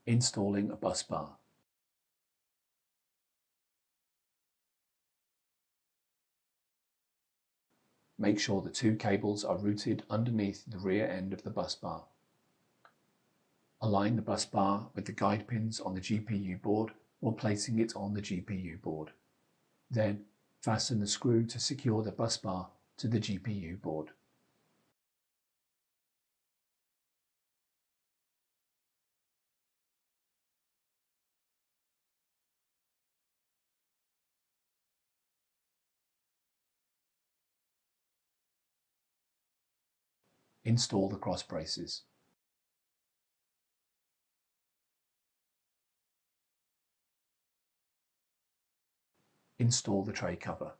Installing a bus bar. Make sure the two cables are routed underneath the rear end of the bus bar. Align the bus bar with the guide pins on the GPU board while placing it on the GPU board. Then, fasten the screw to secure the bus bar to the GPU board. Install the cross braces. Install the tray cover.